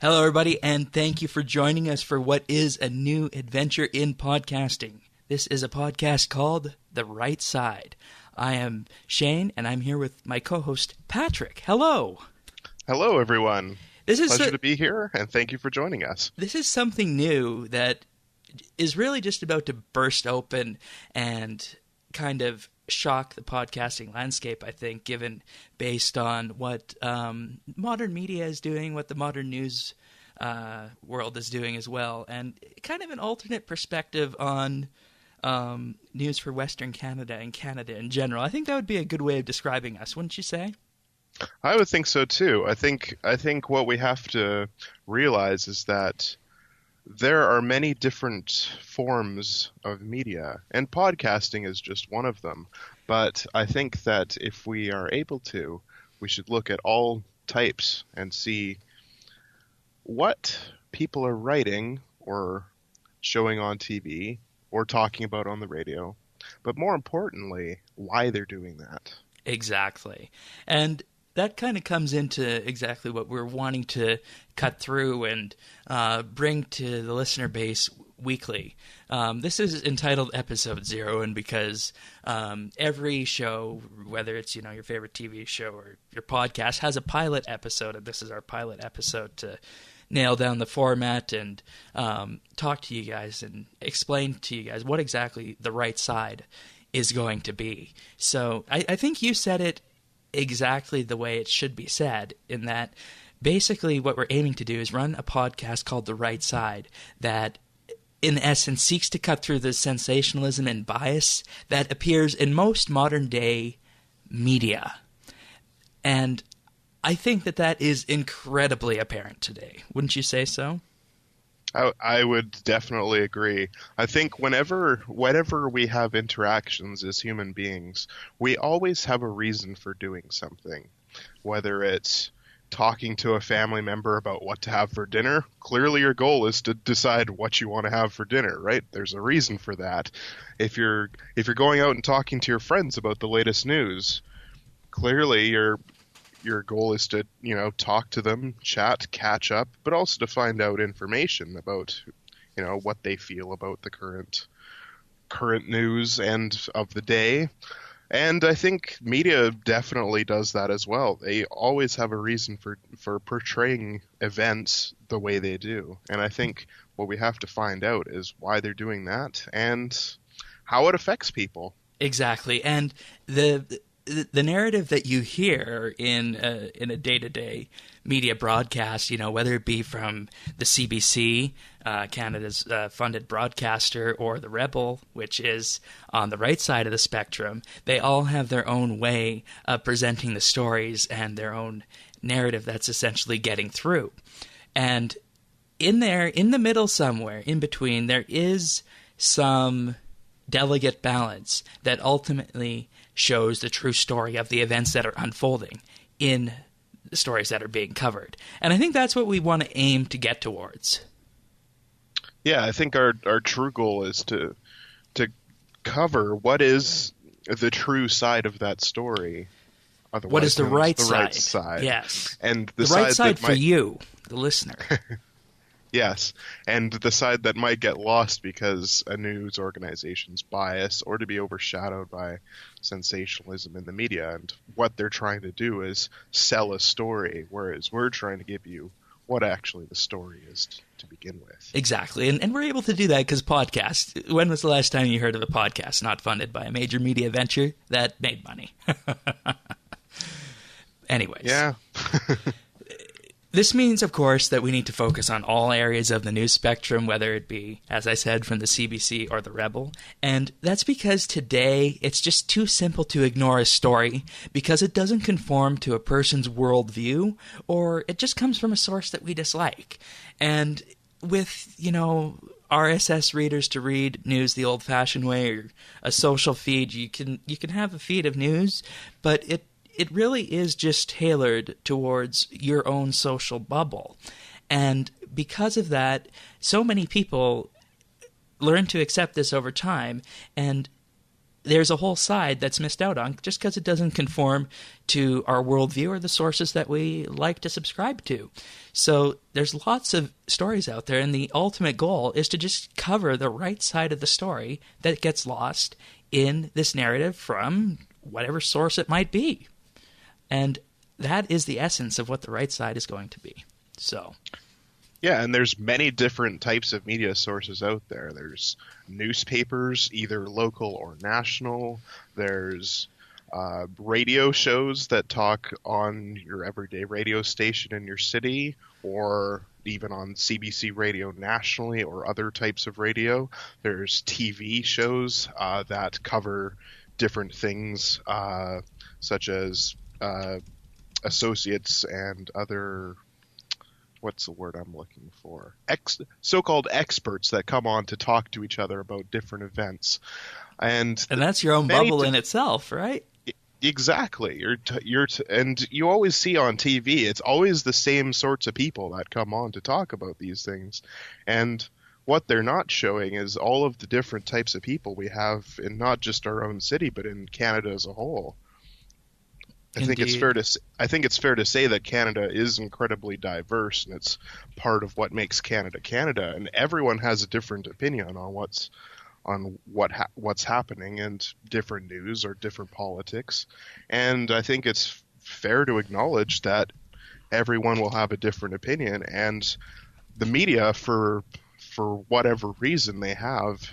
Hello, everybody, and thank you for joining us for what is a new adventure in podcasting. This is a podcast called The Right Side. I am Shane, and I'm here with my co-host, Patrick. Hello. Hello, everyone. This is Pleasure to be here, and thank you for joining us. This is something new that is really just about to burst open and kind of shock the podcasting landscape, I think, based on what modern media is doing, what the modern news world is doing as well, and kind of an alternate perspective on news for Western Canada and Canada in general. I think that would be a good way of describing us, wouldn't you say? I would think so too. I think what we have to realize is that there are many different forms of media, and podcasting is just one of them. But I think that if we are able to, we should look at all types and see what people are writing or showing on TV or talking about on the radio, but more importantly, why they're doing that. Exactly. And that kind of comes into exactly what we're wanting to cut through and bring to the listener base weekly. This is entitled Episode 0, and because every show, whether it's your favorite TV show or your podcast, has a pilot episode, and this is our pilot episode to nail down the format and talk to you guys and explain to you guys what exactly the right side is going to be. So I think you said it exactly the way it should be said, in that basically what we're aiming to do is run a podcast called The Right Side that in essence seeks to cut through the sensationalism and bias that appears in most modern day media. And I think that is incredibly apparent today. Wouldn't you say so? I would definitely agree. I think whenever we have interactions as human beings, we always have a reason for doing something. Whether it's talking to a family member about what to have for dinner, clearly your goal is to decide what you want to have for dinner, right? There's a reason for that. If you're going out and talking to your friends about the latest news, clearly your goal is to, talk to them, chat, catch up, but also to find out information about, what they feel about the current news and of the day. And I think media definitely does that as well. They always have a reason for portraying events the way they do. And I think what we have to find out is why they're doing that and how it affects people. Exactly. And the narrative that you hear in a day-to-day media broadcast, whether it be from the CBC, Canada's funded broadcaster, or the Rebel, which is on the right side of the spectrum, they all have their own way of presenting the stories and their own narrative that's essentially getting through. And in the middle somewhere, in between, there is some delicate balance that ultimately shows the true story of the events that are unfolding in the stories that are being covered. And I think that's what we want to aim to get towards. Yeah, I think our true goal is to cover what is the true side of that story. Otherwise, what is the right side? Right side. Yes. And the right side for you, the listener. Yes, and the side that might get lost because a news organization's bias or to be overshadowed by sensationalism in the media. And what they're trying to do is sell a story, whereas we're trying to give you what actually the story is to begin with. Exactly, and we're able to do that because podcasts. When was the last time you heard of a podcast not funded by a major media venture that made money? Anyways. Yeah. This means, of course, that we need to focus on all areas of the news spectrum, whether it be, as I said, from the CBC or the Rebel. And that's because today it's just too simple to ignore a story because it doesn't conform to a person's worldview, or it just comes from a source that we dislike. And with, RSS readers to read news the old-fashioned way, or a social feed, you can have a feed of news, but it really is just tailored towards your own social bubble. And because of that, so many people learn to accept this over time. And there's a whole side that's missed out on just because it doesn't conform to our worldview or the sources that we like to subscribe to. So there's lots of stories out there, and the ultimate goal is to just cover the right side of the story that gets lost in this narrative from whatever source it might be. And that is the essence of what the right side is going to be. So... yeah, and there's many different types of media sources out there. There's newspapers, either local or national. There's radio shows that talk on your everyday radio station in your city, or even on CBC radio nationally, or other types of radio. There's TV shows that cover different things, such as associates and other... what's the word I'm looking for? So-called experts that come on to talk to each other about different events, and that's your own bubble in itself, right? Exactly. And you always see on TV, it's always the same sorts of people that come on to talk about these things, and what they're not showing is all of the different types of people we have in not just our own city, but in Canada as a whole. I think it's fair to say that Canada is incredibly diverse, and it's part of what makes Canada Canada. And everyone has a different opinion on what's happening, and different news or different politics. And I think it's fair to acknowledge that everyone will have a different opinion, and the media, for whatever reason they have,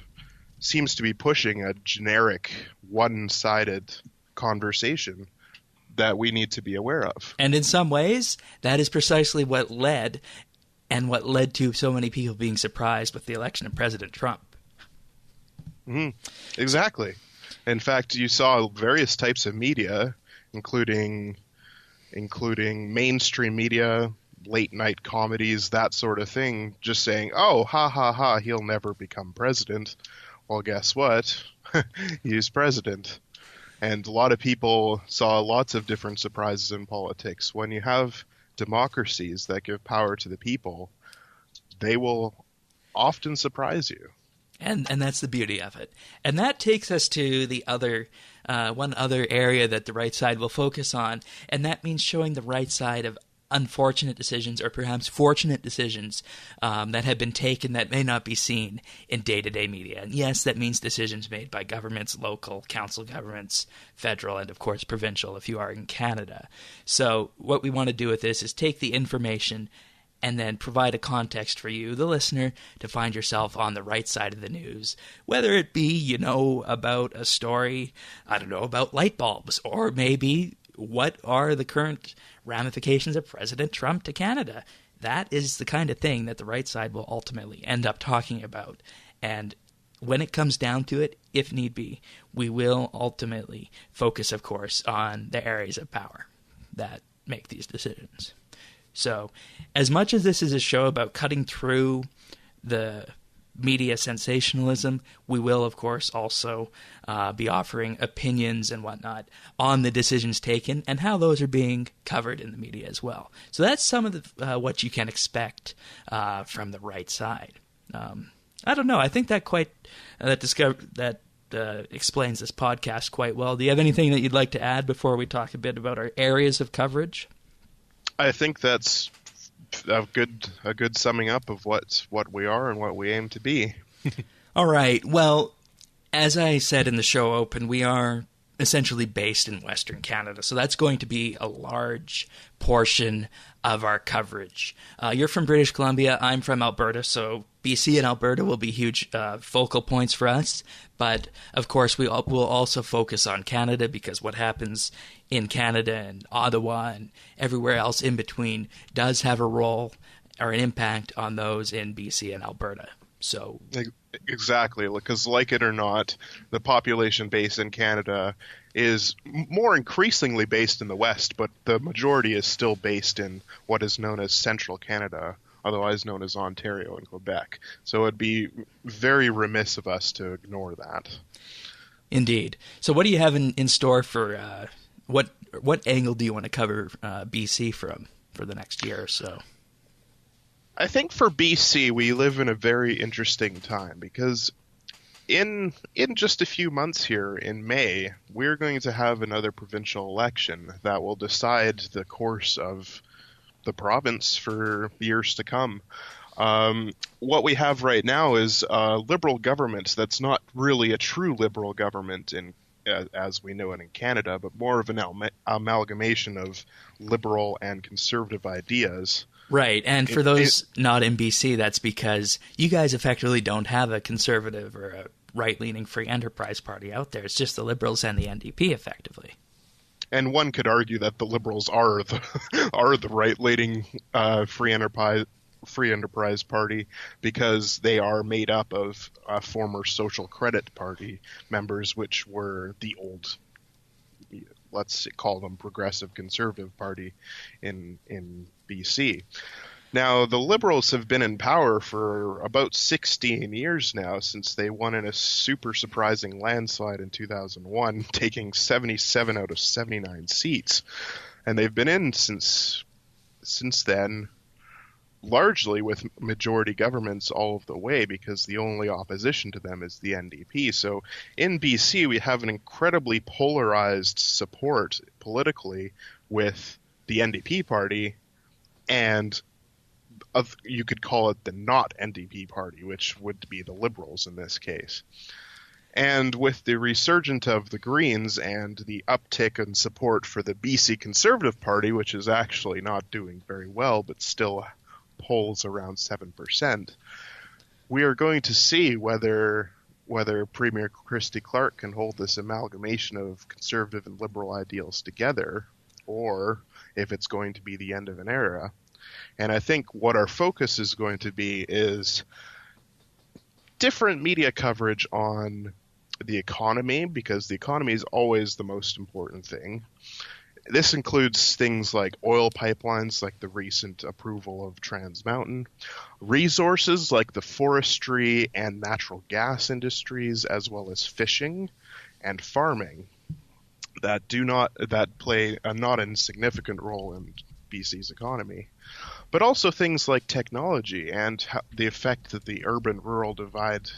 seems to be pushing a generic, one-sided conversation that we need to be aware of. And in some ways, that is precisely what led to so many people being surprised with the election of President Trump. Mm-hmm. Exactly. In fact, you saw various types of media, including mainstream media, late-night comedies, that sort of thing, just saying, oh, ha, ha, ha, he'll never become president. Well, guess what? He's president. And a lot of people saw lots of different surprises in politics. When you have democracies that give power to the people, they will often surprise you. And that's the beauty of it. And that takes us to the other one other area that the right side will focus on, and that means showing the right side of unfortunate decisions, or perhaps fortunate decisions that have been taken that may not be seen in day-to-day media. And yes, that means decisions made by governments, local, council governments, federal, and of course provincial if you are in Canada. So what we want to do with this is take the information and then provide a context for you, the listener, to find yourself on the right side of the news, whether it be, about a story, about light bulbs, or maybe what are the current ramifications of President Trump to Canada. That is the kind of thing that the right side will ultimately end up talking about. And when it comes down to it, if need be, we will ultimately focus, of course, on the areas of power that make these decisions. So, as much as this is a show about cutting through the media sensationalism, we will, of course, also be offering opinions and whatnot on the decisions taken and how those are being covered in the media as well. So that's some of what you can expect from the right side. I don't know. I think that explains this podcast quite well. Do you have anything that you'd like to add before we talk a bit about our areas of coverage? I think that's a good summing up of what we are and what we aim to be. All right. Well, as I said in the show open, we are essentially based in Western Canada, so that's going to be a large portion of our coverage. You're from British Columbia, I'm from Alberta, so BC and Alberta will be huge focal points for us, but of course we will also focus on Canada, because what happens in Canada and Ottawa and everywhere else in between does have a role or an impact on those in BC and Alberta. So exactly, because like it or not, the population base in Canada is more increasingly based in the West, but the majority is still based in what is known as Central Canada, otherwise known as Ontario and Quebec. So it'd be very remiss of us to ignore that. Indeed. So what do you have in store for what angle do you want to cover BC from for the next year or so? I think for BC, we live in a very interesting time, because In just a few months here in May, we're going to have another provincial election that will decide the course of the province for years to come. What we have right now is a liberal government that's not really a true liberal government as we know it in Canada, but more of an amalgamation of liberal and conservative ideas. Right, and for those not in BC, that's because you guys effectively don't have a conservative or a right-leaning free enterprise party out there. It's just the Liberals and the NDP, effectively. And one could argue that the Liberals are the right-leaning free enterprise party because they are made up of former Social Credit Party members, which were the old, let's call them Progressive Conservative Party in BC. Now, the Liberals have been in power for about 16 years now, since they won in a super surprising landslide in 2001, taking 77 out of 79 seats. And they've been in since then, largely with majority governments all of the way, because the only opposition to them is the NDP. So in BC, we have an incredibly polarized support politically with the NDP party and you could call it the not NDP party, which would be the Liberals in this case. And with the resurgence of the Greens and the uptick in support for the BC Conservative Party, which is actually not doing very well, but still polls around 7%, we are going to see whether Premier Christy Clark can hold this amalgamation of conservative and liberal ideals together, or if it's going to be the end of an era. And I think what our focus is going to be is different media coverage on the economy, because the economy is always the most important thing. This includes things like oil pipelines, like the recent approval of Trans Mountain, resources like the forestry and natural gas industries, as well as fishing and farming that play a not insignificant role in BC's economy. But also things like technology and the effect that the urban-rural divide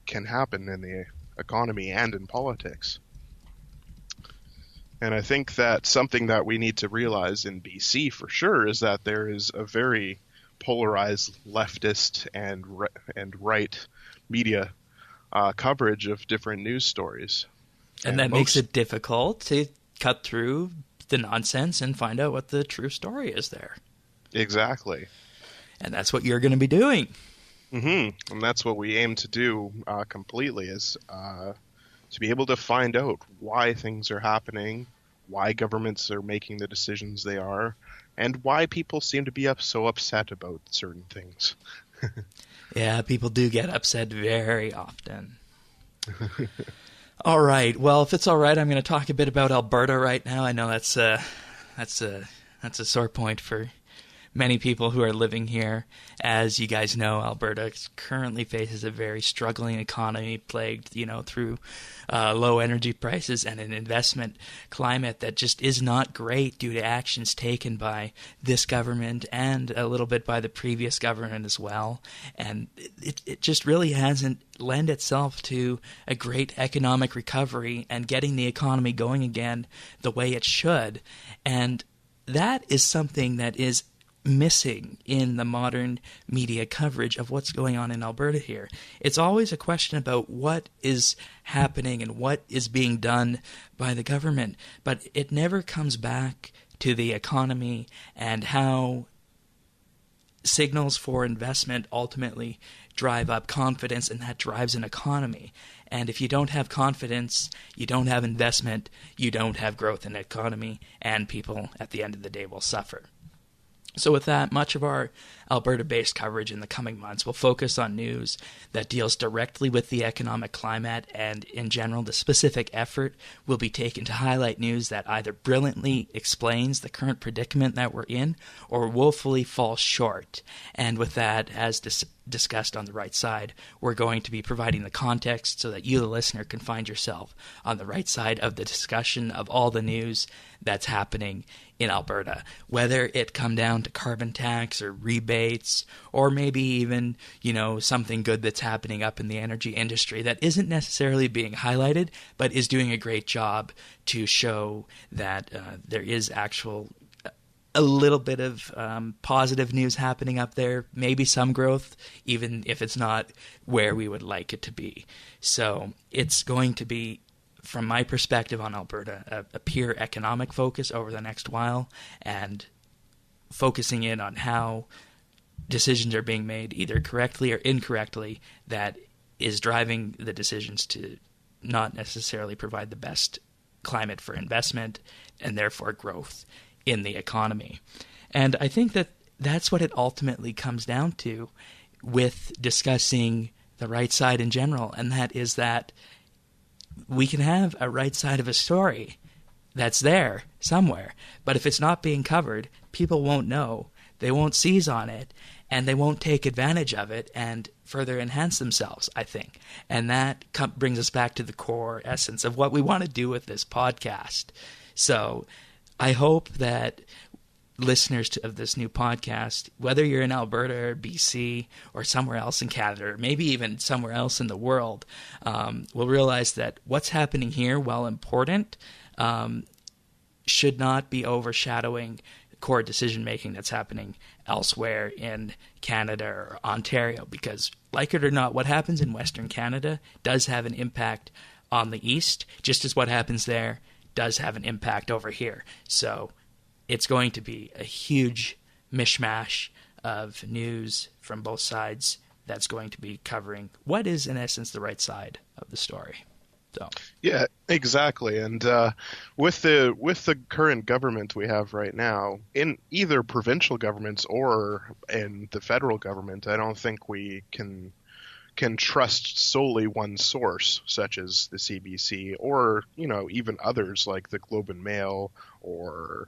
can happen in the economy and in politics. And I think that something that we need to realize in BC for sure is that there is a very polarized leftist and right media coverage of different news stories. And that makes it difficult to cut through the nonsense and find out what the true story is there. Exactly. And that's what you're going to be doing. Mm-hmm. And that's what we aim to do completely, is to be able to find out why things are happening, why governments are making the decisions they are, and why people seem to be so upset about certain things. Yeah, people do get upset very often. All right. Well, if it's all right, I'm going to talk a bit about Alberta right now. I know that's a sore point for many people who are living here. As you guys know, Alberta currently faces a very struggling economy plagued, through low energy prices and an investment climate that just is not great due to actions taken by this government and a little bit by the previous government as well. And it just really hasn't lent itself to a great economic recovery and getting the economy going again the way it should. And that is something that is missing in the modern media coverage of what's going on in Alberta here. It's always a question about what is happening and what is being done by the government, but it never comes back to the economy and how signals for investment ultimately drive up confidence, and that drives an economy. And if you don't have confidence, you don't have investment, you don't have growth in the economy, and people at the end of the day will suffer. So with that, much of our Alberta-based coverage in the coming months will focus on news that deals directly with the economic climate, and in general, the specific effort will be taken to highlight news that either brilliantly explains the current predicament that we're in or woefully falls short. And with that, as discussed on the right side, we're going to be providing the context so that you, the listener, can find yourself on the right side of the discussion of all the news that's happening in Alberta, whether it come down to carbon tax or rebate debates, or maybe even, something good that's happening up in the energy industry that isn't necessarily being highlighted, but is doing a great job to show that there is a little bit of positive news happening up there, maybe some growth, even if it's not where we would like it to be. So it's going to be, from my perspective on Alberta, a pure economic focus over the next while, and focusing in on how decisions are being made, either correctly or incorrectly, that is driving the decisions to not necessarily provide the best climate for investment and therefore growth in the economy. And I think that that's what it ultimately comes down to with discussing the right side in general, and that is that we can have a right side of a story that's there somewhere, but if it's not being covered, people won't know, they won't seize on it, and they won't take advantage of it and further enhance themselves, I think. And that brings us back to the core essence of what we want to do with this podcast. So I hope that listeners of this new podcast, whether you're in Alberta or BC or somewhere else in Canada, or maybe even somewhere else in the world, will realize that what's happening here, while important, should not be overshadowing core decision-making that's happening elsewhere in Canada or Ontario. Because, like it or not, what happens in Western Canada does have an impact on the East, just as what happens there does have an impact over here. So it's going to be a huge mishmash of news from both sides that's going to be covering what is, in essence, the right side of the story. So yeah, exactly. And with the current government we have right now, in either provincial governments or in the federal government, I don't think we can trust solely one source, such as the CBC, or even others like the Globe and Mail or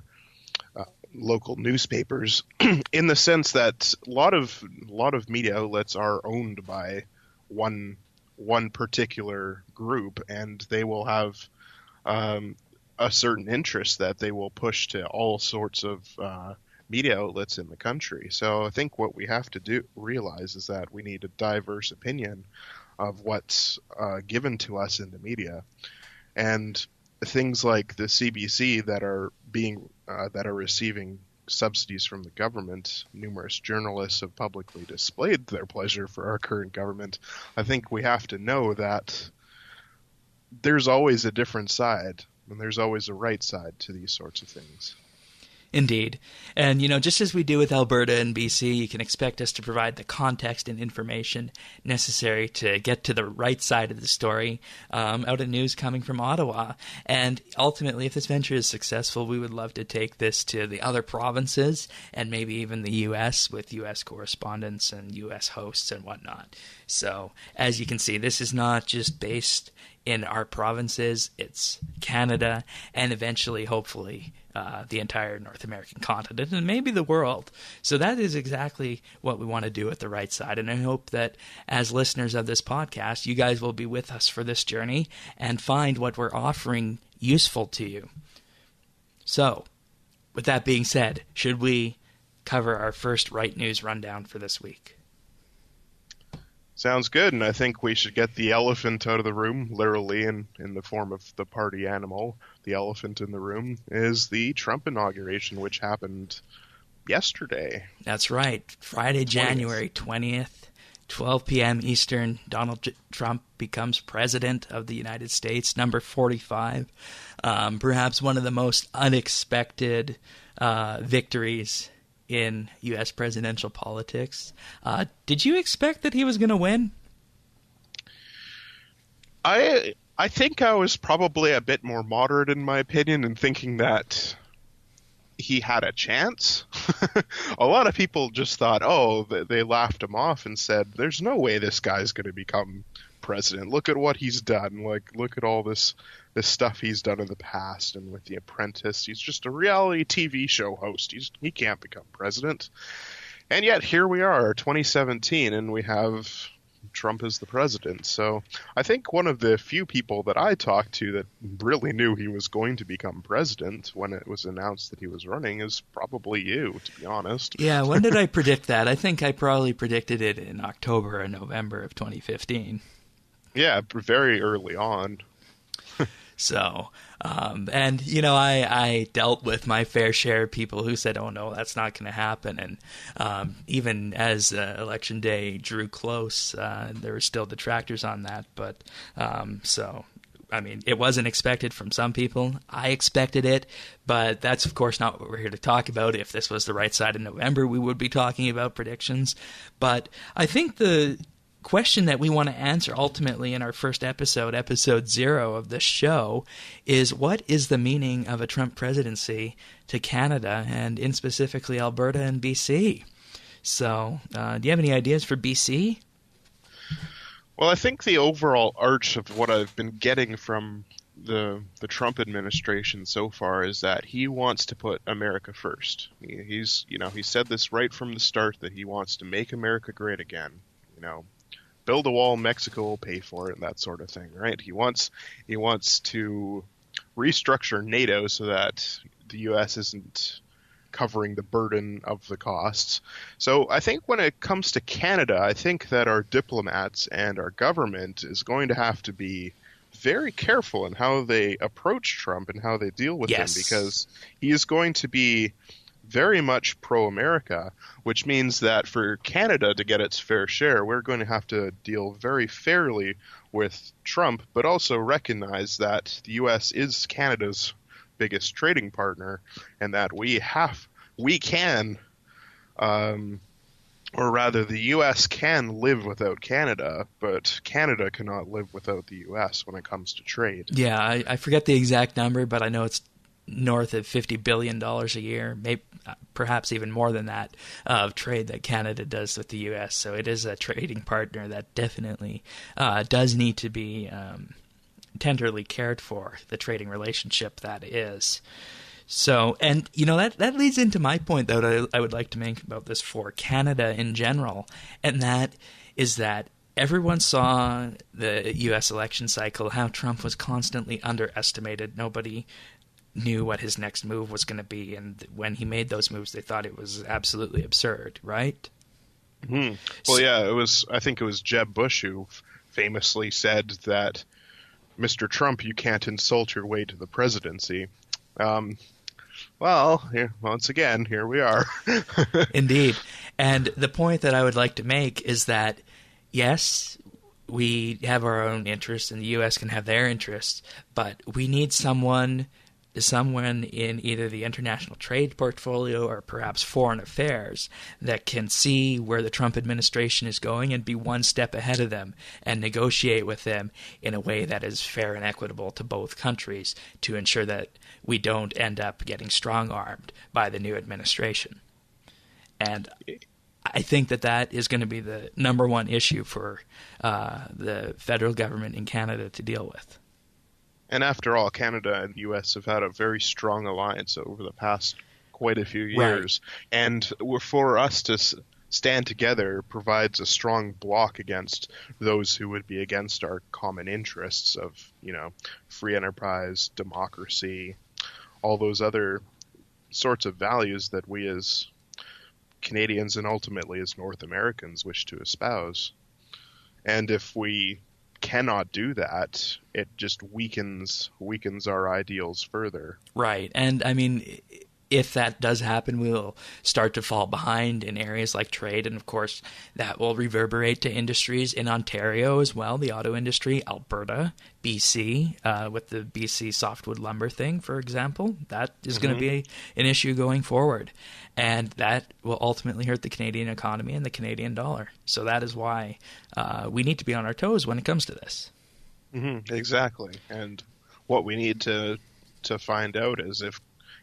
local newspapers, in the sense that a lot of media outlets are owned by one particular group, and they will have a certain interest that they will push to all sorts of media outlets in the country. So I think what we have to realize is that we need a diverse opinion of what's given to us in the media, and things like the CBC that are receiving subsidies from the government. Numerous journalists have publicly displayed their pleasure for our current government. I think we have to know that there's always a different side, and there's always a right side to these sorts of things. Indeed. And, just as we do with Alberta and BC, you can expect us to provide the context and information necessary to get to the right side of the story out of news coming from Ottawa. And ultimately, if this venture is successful, we would love to take this to the other provinces and maybe even the U.S. with U.S. correspondents and U.S. hosts and whatnot. So, as you can see, this is not just based in our provinces, it's Canada, and eventually, hopefully, the entire North American continent, and maybe the world. So that is exactly what we want to do at the right side, and I hope that as listeners of this podcast, you guys will be with us for this journey and find what we're offering useful to you. So, with that being said, should we cover our first right news rundown for this week? Sounds good, and I think we should get the elephant out of the room, literally in the form of the party animal. The elephant in the room is the Trump inauguration, which happened yesterday. That's right. Friday, January 20th, 12 p.m. Eastern, Donald Trump becomes president of the United States, number 45. Perhaps one of the most unexpected victories in U.S. presidential politics. Did you expect that he was going to win? I think I was probably a bit more moderate in my opinion in thinking that he had a chance. A lot of people just thought, they laughed him off and said, there's no way this guy's going to become president. Look at what he's done. Look at all this stuff he's done in the past, and with The Apprentice, he's just a reality TV show host. He can't become president. And yet here we are, 2017, and we have Trump is the president. So I think one of the few people that I talked to that really knew he was going to become president when it was announced that he was running is probably you, to be honest. Yeah, when did I predict that? I think I probably predicted it in October or November of 2015. Yeah, very early on. So, and I dealt with my fair share of people who said, "Oh no, that's not going to happen." And even as election day drew close, there were still detractors on that. But so, I mean, it wasn't expected from some people. I expected it, but that's of course not what we're here to talk about. If this was the right side in November, we would be talking about predictions. But I think the question that we want to answer ultimately in our first episode 0 of the show, is what is the meaning of a Trump presidency to Canada, and in specifically Alberta and BC? So, do you have any ideas for BC? Well, I think the overall arch of what I've been getting from the Trump administration so far is that he wants to put America first. He said this right from the start, that he wants to make America great again. Build a wall, Mexico will pay for it, that sort of thing, right? He wants to restructure NATO so that the U.S. isn't covering the burden of the costs. So I think when it comes to Canada, I think that our diplomats and our government is going to have to be very careful in how they approach Trump and how they deal with him, because he is going to be very much pro-America, which means that for Canada to get its fair share, we're going to have to deal very fairly with Trump, but also recognize that the U.S. is Canada's biggest trading partner, and that the U.S. can live without Canada, but Canada cannot live without the U.S. when it comes to trade. Yeah, I forget the exact number, but I know it's north of $50 billion a year, maybe perhaps even more than that, of trade that Canada does with the U.S. So it is a trading partner that definitely does need to be tenderly cared for, the trading relationship that is. So, and that leads into my point, though, that I would like to make about this for Canada in general, and that is that everyone saw the U.S. election cycle, how Trump was constantly underestimated. Nobody knew what his next move was going to be, and when he made those moves, they thought it was absolutely absurd, right? Mm-hmm. Well, yeah, I think it was Jeb Bush who famously said that, Mr. Trump, you can't insult your way to the presidency. Well, once again, here we are. Indeed. And the point that I would like to make is that, yes, we have our own interests, and the U.S. can have their interests, but we need someone in either the international trade portfolio or perhaps foreign affairs that can see where the Trump administration is going and be one step ahead of them and negotiate with them in a way that is fair and equitable to both countries to ensure that we don't end up getting strong-armed by the new administration. And I think that is going to be the number one issue for the federal government in Canada to deal with. And after all, Canada and the U.S. have had a very strong alliance over the past quite a few years. Right. And for us to stand together provides a strong block against those who would be against our common interests of, free enterprise, democracy, all those other sorts of values that we as Canadians and ultimately as North Americans wish to espouse. And if we cannot do that, it just weakens our ideals further. Right. And I mean, if that does happen, we'll start to fall behind in areas like trade, and of course that will reverberate to industries in Ontario as well, the auto industry, Alberta, BC, with the BC softwood lumber thing, for example. That is going to be an issue going forward, and that will ultimately hurt the Canadian economy and the Canadian dollar. So that is why we need to be on our toes when it comes to this. Mm-hmm, exactly. And what we need to find out is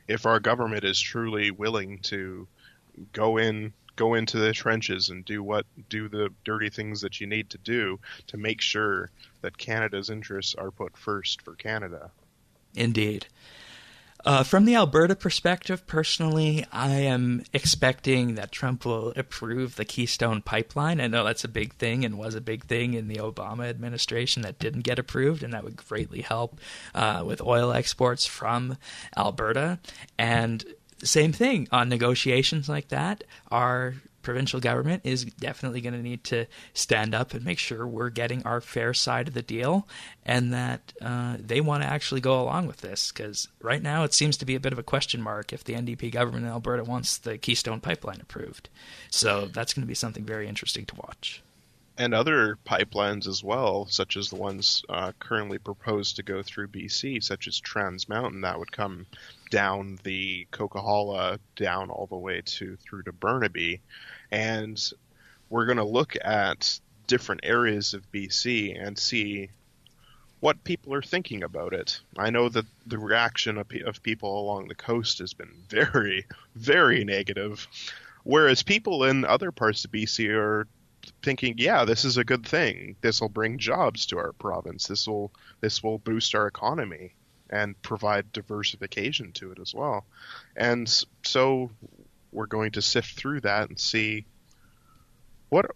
if our government is truly willing to go into the trenches and do the dirty things that you need to do to make sure that Canada's interests are put first for Canada. Indeed. From the Alberta perspective, personally, I am expecting that Trump will approve the Keystone Pipeline. I know that's a big thing and was a big thing in the Obama administration that didn't get approved, and that would greatly help with oil exports from Alberta. And same thing on negotiations like that. Our provincial government is definitely going to need to stand up and make sure we're getting our fair side of the deal, and that they want to actually go along with this, because right now it seems to be a bit of a question mark if the NDP government in Alberta wants the Keystone Pipeline approved. So that's going to be something very interesting to watch. And other pipelines as well, such as the ones currently proposed to go through BC, such as Trans Mountain, that would come down the Coquihalla, down all the way through to Burnaby. And we're going to look at different areas of BC and see what people are thinking about it. I know that the reaction of people along the coast has been very, very negative, whereas people in other parts of BC are thinking, yeah, this is a good thing. This will bring jobs to our province. This will boost our economy and provide diversification to it as well. And so we're going to sift through that and see what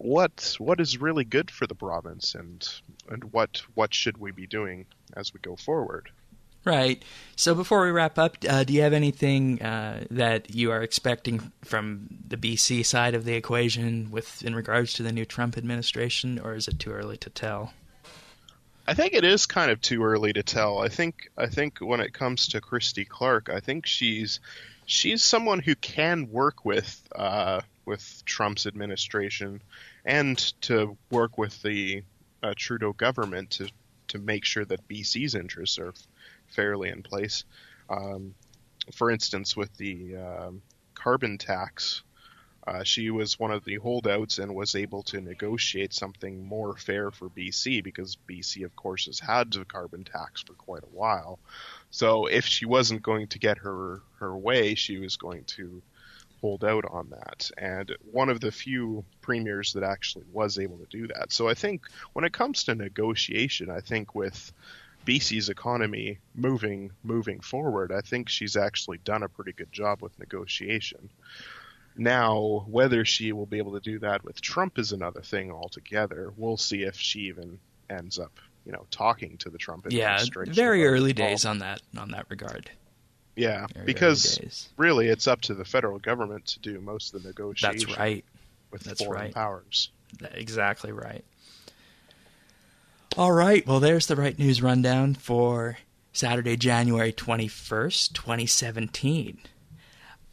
is really good for the province and what should we be doing as we go forward. Right. So before we wrap up, do you have anything that you are expecting from the BC side of the equation in regards to the new Trump administration, or is it too early to tell? I think it is kind of too early to tell. I think when it comes to Christy Clark, I think she's someone who can work with Trump's administration and to work with the Trudeau government to make sure that BC's interests are fairly in place. For instance, with the carbon tax, she was one of the holdouts and was able to negotiate something more fair for BC, because BC, of course, has had the carbon tax for quite a while. So if she wasn't going to get her way, she was going to hold out on that. And one of the few premiers that actually was able to do that. So I think when it comes to negotiation, I think with BC's economy moving forward, I think she's actually done a pretty good job with negotiation. Now, whether she will be able to do that with Trump is another thing altogether. We'll see if she even ends up, talking to the Trump administration. Yeah, very early days on that regard. Yeah, very because really it's up to the federal government to do most of the negotiation. That's right. With foreign powers. Exactly right. All right, well, there's the Right News Rundown for Saturday, January 21st, 2017.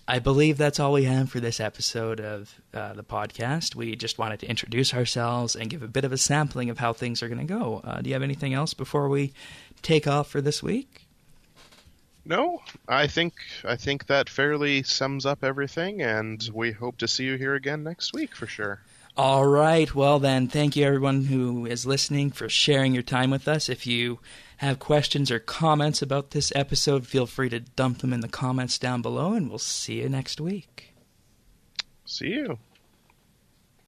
I believe that's all we have for this episode of the podcast. We just wanted to introduce ourselves and give a bit of a sampling of how things are going to go. Do you have anything else before we take off for this week? No, I think that fairly sums up everything, and we hope to see you here again next week for sure. All right. Well, then, thank you, everyone who is listening, for sharing your time with us. If you have questions or comments about this episode, feel free to dump them in the comments down below, and we'll see you next week. See you.